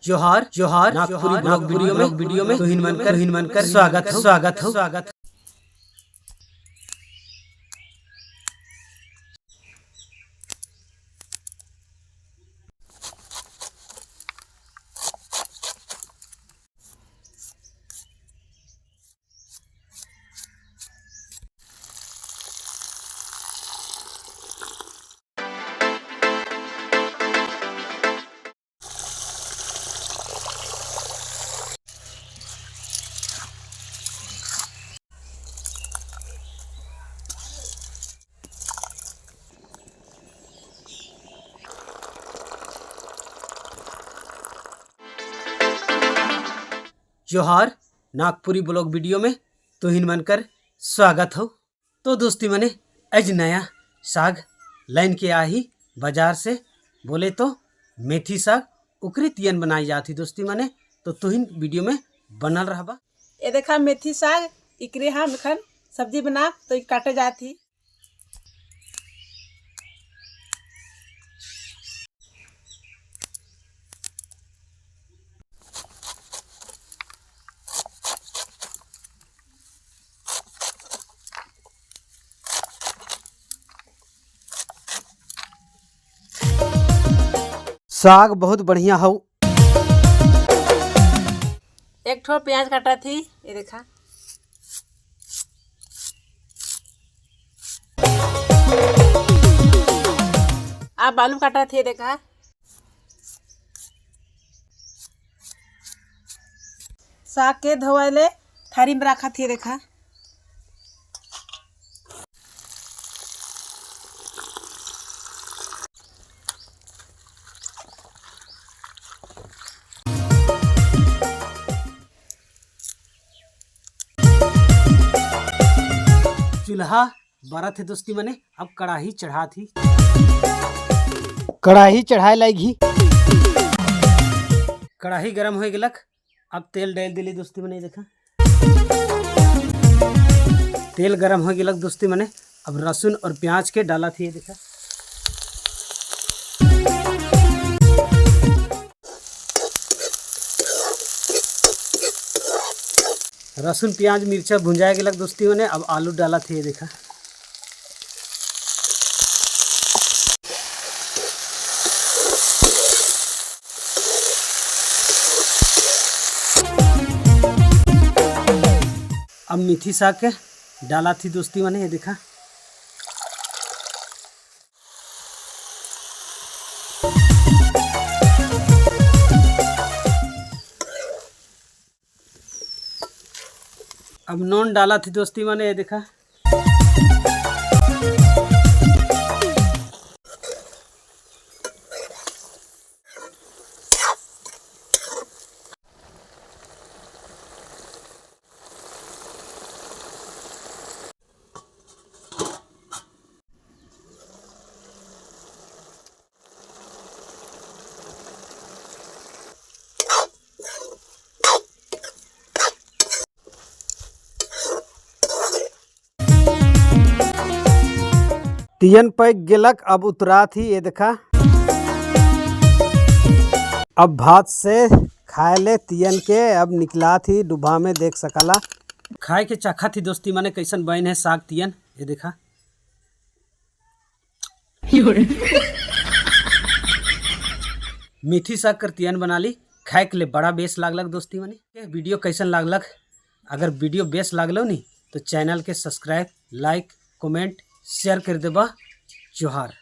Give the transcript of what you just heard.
जोहार जोहार Nagpuri blog video में तुहिन मनकर स्वागत हो। जोहार नागपुरी ब्लॉग वीडियो में तुहिन मनकर स्वागत हो। तो दोस्ती मने आज नया साग लाइन के आही बाजार से, बोले तो मेथी साग उकरी तियन बनाई जाती दोस्ती मने। तो तुहिन वीडियो में बनल रहबा। ये देखा मेथी साग इकरे हम खन सब्जी बना तो काटे जाती। साग बहुत बढ़िया हो। एक ठो प्याज काटा थी, ये देखा। आप आलू काटा थी, ये देखा। साग के धोवाले थारी में रखा थी, ये देखा। चूल्हा बड़ा थे दोस्ती मने। अब कढ़ाई चढ़ा थी, कढ़ाई चढ़ाए लागी। कढ़ाई गरम हो गलक, अब तेल डाल दिली दोस्ती मने। देखा तेल गरम हो गलक दोस्ती मने। अब लहसुन और प्याज के डाला थी, देखा। लहसुन प्याज मिर्चा भुंजाए गलक दोस्ती मने। अब आलू डाला थी, देखा। अब मेथी साग के डाला थी दोस्ती मने, ये देखा। अब नॉन डाला थी दोस्ती मने, ये देखा। तियन पैक गेलक, अब उतरा थी, ये देखा। अब भात से खाए ले तियन के। अब निकला थी डुबा में, देख सकला। खाए के चखा थी दोस्ती माने कैसन बन है साग तियन, ये देखा। मेथी साग कर तियन बना ली। खाए के लिए बड़ा बेस लागलक दोस्ती माने। वीडियो कैसन लागलक? अगर वीडियो बेस लागलो नी तो चैनल के सब्सक्राइब, लाइक, कमेंट, शेयर कर देबा। जोहार।